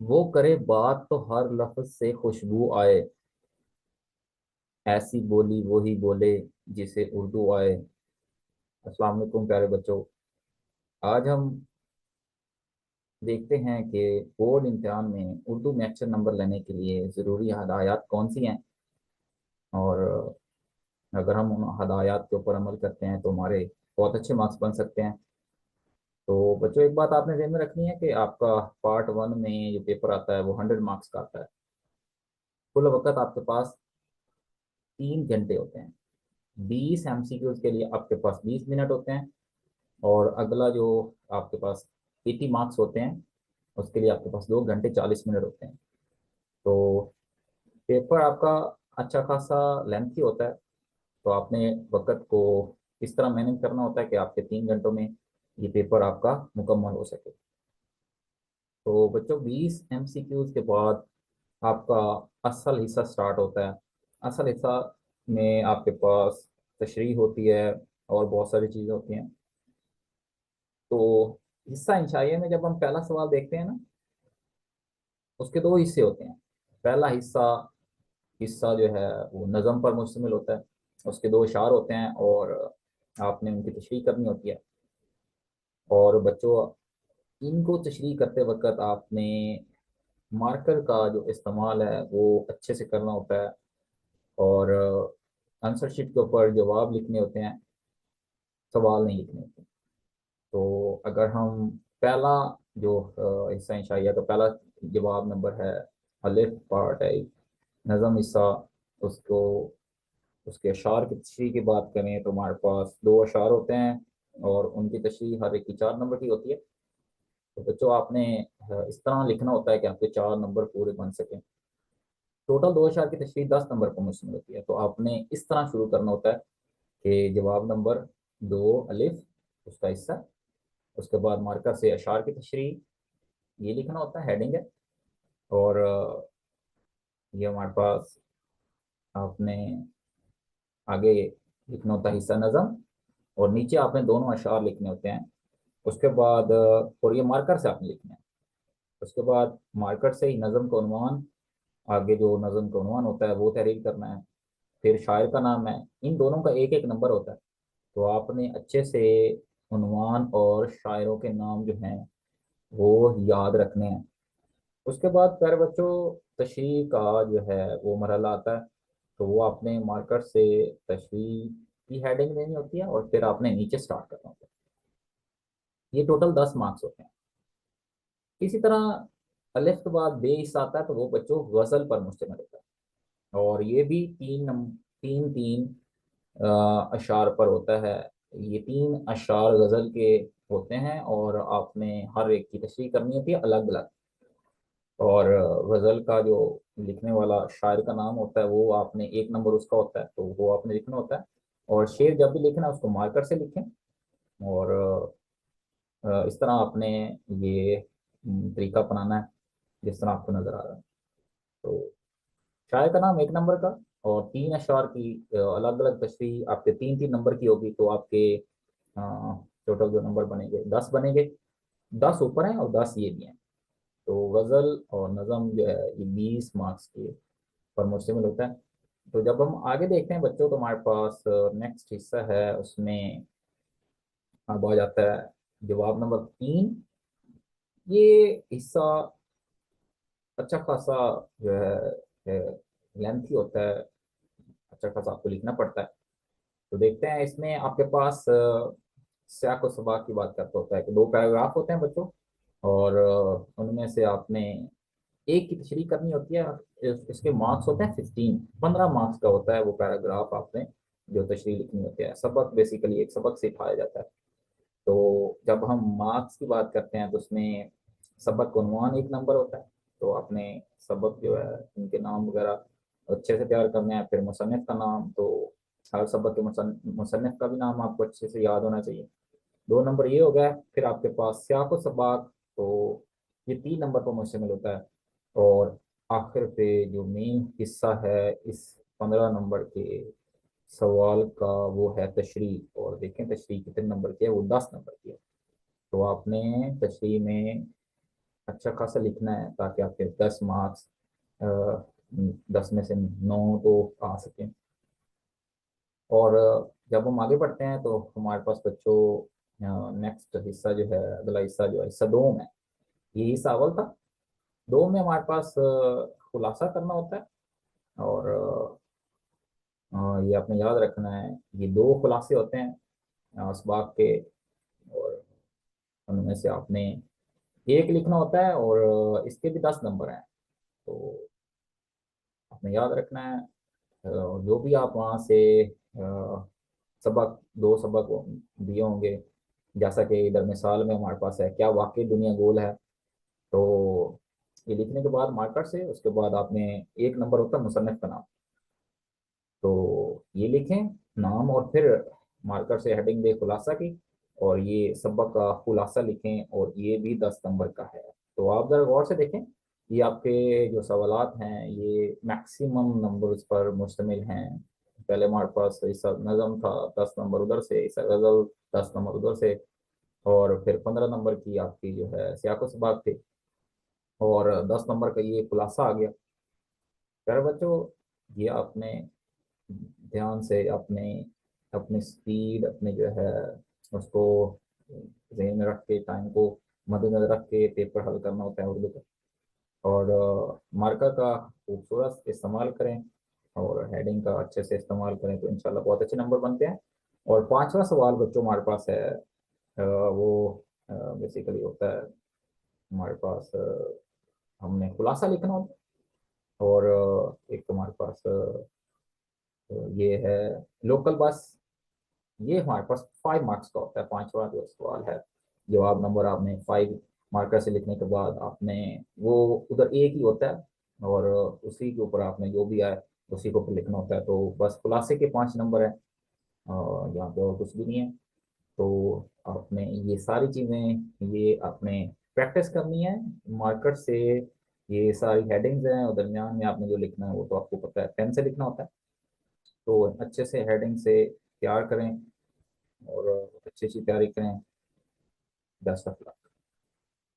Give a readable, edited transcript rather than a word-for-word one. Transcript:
वो करे बात तो हर लफ्ज से खुशबू आए, ऐसी बोली वो ही बोले जिसे उर्दू आए। अस्सलाम वालेकुम प्यारे बच्चों। आज हम देखते हैं कि बोर्ड इम्तिहान में उर्दू में अच्छे नंबर लेने के लिए ज़रूरी हदायत कौन सी हैं, और अगर हम उन हदायत के ऊपर अमल करते हैं तो हमारे बहुत अच्छे मार्क्स बन सकते हैं। तो बच्चों, एक बात आपने ध्यान में रखनी है कि आपका पार्ट वन में जो पेपर आता है वो 100 मार्क्स का आता है। कुल वक्त आपके पास 3 घंटे होते हैं। 20 MCQs के लिए आपके पास 20 मिनट होते हैं, और अगला जो आपके पास 80 मार्क्स होते हैं उसके लिए आपके पास 2 घंटे 40 मिनट होते हैं। तो पेपर आपका अच्छा खासा लेंथी होता है। तो आपने वक्त को इस तरह मैनेज करना होता है कि आपके 3 घंटों में ये पेपर आपका मुकम्मल हो सके। तो बच्चों, 20 MCQs के बाद आपका असल हिस्सा स्टार्ट होता है। असल हिस्सा में आपके पास तशरीह होती है और बहुत सारी चीज़ें होती हैं। तो हिस्सा इंशाइया में जब हम पहला सवाल देखते हैं ना, उसके दो हिस्से होते हैं। पहला हिस्सा हिस्सा जो है वो नज़म पर मुश्तमिल होता है। उसके दो इशार होते हैं और आपने उनकी तशरीह करनी होती है। और बच्चों, इनको तशरीह करते वक्त आपने मार्कर का जो इस्तेमाल है वो अच्छे से करना होता है, और आंसर शीट के ऊपर जवाब लिखने होते हैं, सवाल नहीं लिखने होते। तो अगर हम पहला जो हिस्सा इंशाइया का पहला जवाब नंबर है, अलिफ पार्ट है, नज़म हिस्सा, उसको उसके अशार की तशरीह की बात करें तो हमारे पास दो अशार होते हैं और उनकी तशरीह हर एक की 4 नंबर की होती है। तो बच्चों, आपने इस तरह लिखना होता है कि आपके 4 नंबर पूरे बन सकें। टोटल दो अशार की तशरीह 10 नंबर पर मुश्तमिल होती है। तो आपने इस तरह शुरू करना होता है कि जवाब नंबर दो, अलिफ, उसका हिस्सा, उसके बाद मार्कर से अशार की तशरीह, ये लिखना होता है, हेडिंग है। और ये हमारे पास आपने आगे लिखना होता है हिस्सा नज़म, और नीचे आपने दोनों अशार लिखने होते हैं। उसके बाद और ये मार्कर से आपने लिखना है। उसके बाद मार्कर से ही नज़म का उन्वान, आगे जो नज़म का उन्वान होता है वो तहरीर करना है। फिर शायर का नाम है, इन दोनों का एक एक नंबर होता है। तो आपने अच्छे से उन्वान और शायरों के नाम जो हैं वो याद रखने हैं। उसके बाद प्यारे बच्चों, तशरीह का जो है वो मरहला आता है। तो वो आपने मार्कर से तशरीह की हेडिंग देनी होती है और फिर आपने नीचे स्टार्ट करना होता है। ये टोटल 10 मार्क्स होते हैं। इसी तरह अलिफ के बाद बे हिस्सा आता है, तो वो बच्चों गजल पर मुश्तमिल होता है, और ये भी तीन तीन अशार पर होता है। ये 3 अशार गजल के होते हैं और आपने हर एक की तशरीह करनी होती है अलग अलग। और गजल का जो लिखने वाला शायर का नाम होता है वो आपने एक नंबर उसका होता है, तो वो आपने लिखना होता है। और शेर जब भी लिखना है उसको मार्कर से लिखें। और इस तरह आपने ये तरीका अपनाना है जिस तरह आपको नजर आ रहा है। तो शायर का नाम एक नंबर का, और 3 अशआर की अलग अलग तशरीह आपके 3 3 नंबर की होगी। तो आपके टोटल जो नंबर बनेंगे 10 बनेंगे। 10 ऊपर हैं और 10 ये भी हैं। तो गजल और नज़म जो है ये 20 मार्क्स के पर मुश्तमिल होता है। तो जब हम आगे देखते हैं बच्चों, तो हमारे पास नेक्स्ट हिस्सा है, उसमें अब आ जाता है जवाब नंबर 3। ये हिस्सा अच्छा खासा जो है लेंथी होता है, अच्छा खासा आपको लिखना पड़ता है। तो देखते हैं, इसमें आपके पास सियाक व सबाक की बात करता होता है कि 2 पैराग्राफ होते हैं बच्चों, और उनमें से आपने एक की तशरीह करनी होती है। इसके मार्क्स होते हैं 15 मार्क्स का होता है वो पैराग्राफ आपने जो तशरीह लिखनी होती है। सबक बेसिकली एक सबक सिखाया जाता है। तो जब हम मार्क्स की बात करते हैं तो उसमें सबक का उन्वान एक नंबर होता है। तो आपने सबक जो है उनके नाम वगैरह अच्छे से तैयार करने हैं। फिर मुसन्निफ का नाम, तो हर सबक के मुसन्निफ का भी नाम आपको अच्छे से याद होना चाहिए। 2 नंबर ये हो गया। फिर आपके पास सियाक व सबाक, तो ये 3 नंबर पर मुश्तमिल होता है। और आखिर पे जो मेन हिस्सा है इस 15 नंबर के सवाल का, वो है तशरीह। और देखें तशरीह कितने नंबर की है, वो 10 नंबर की है। तो आपने तशरीह में अच्छा खासा लिखना है ताकि आपके 10 मार्क्स, 10 में से 9 तो आ सकें। और जब हम आगे बढ़ते हैं तो हमारे पास बच्चों नेक्स्ट हिस्सा जो है, अगला हिस्सा जो है हिस्सा 2 में। ये हिस्सा अव्वल था। 2 में हमारे पास खुलासा करना होता है। और ये आपने याद रखना है, ये 2 खुलासे होते हैं असबाब के। और उनमें से आपने एक लिखना होता है, और इसके भी 10 नंबर हैं। तो आपने याद रखना है, जो भी आप वहाँ से सबक, 2 सबक दिए होंगे, जैसा कि इधर मिसाल में हमारे पास है, क्या वाकई दुनिया गोल है। तो ये लिखने के बाद मार्कर से, उसके बाद आपने, एक नंबर होता है मुसन्निफ का नाम, तो ये लिखें नाम, और फिर मार्कर से हेडिंग दे खुलासा की, और ये सबक का खुलासा लिखें, और ये भी 10 नंबर का है। तो आप जरा गौर से देखें, ये आपके जो सवालात हैं ये मैक्सिमम नंबर्स पर मुश्तमिल हैं। पहले हमारे पास इसका नज़म था, 10 नंबर उधर से, इसका गज़ल 10 नंबर उधर से, और फिर 15 नंबर की आपकी जो है सियाको सबाक थी, और 10 नंबर का ये खुलासा आ गया। प्यारे बच्चों, ये आपने ध्यान से अपने, अपनी स्पीड अपने जो है उसको ध्यान में रख के, टाइम को मद्देनजर रख के पेपर हल करना होता है उर्दू का। और मार्कर का खूबसूरत इस्तेमाल करें, और हेडिंग का अच्छे से इस्तेमाल करें, तो इंशाल्लाह बहुत अच्छे नंबर बनते हैं। और 5वां सवाल बच्चों हमारे पास है, वो बेसिकली होता है हमारे पास, हमने खुलासा लिखना होता है। और एक हमारे पास ये है लोकल बस। ये हमारे पास 5 मार्क्स का होता है। 5वां जो सवाल है, जवाब नंबर आपने 5 मार्कर से लिखने के बाद आपने, वो उधर एक ही होता है, और उसी के ऊपर आपने जो भी आए उसी के ऊपर लिखना होता है। तो बस खुलासे के 5 नंबर है, और यहाँ पे और कुछ भी नहीं है। तो आपने ये सारी चीज़ें ये आपने प्रैक्टिस करनी है मार्कर से। ये सारी हेडिंग्स हैं, और दरमियान में आपने जो लिखना है वो तो आपको पता है, पेन से लिखना होता है। तो अच्छे से हेडिंग से तैयार करें, और अच्छी अच्छी तैयारी करें। Best of luck.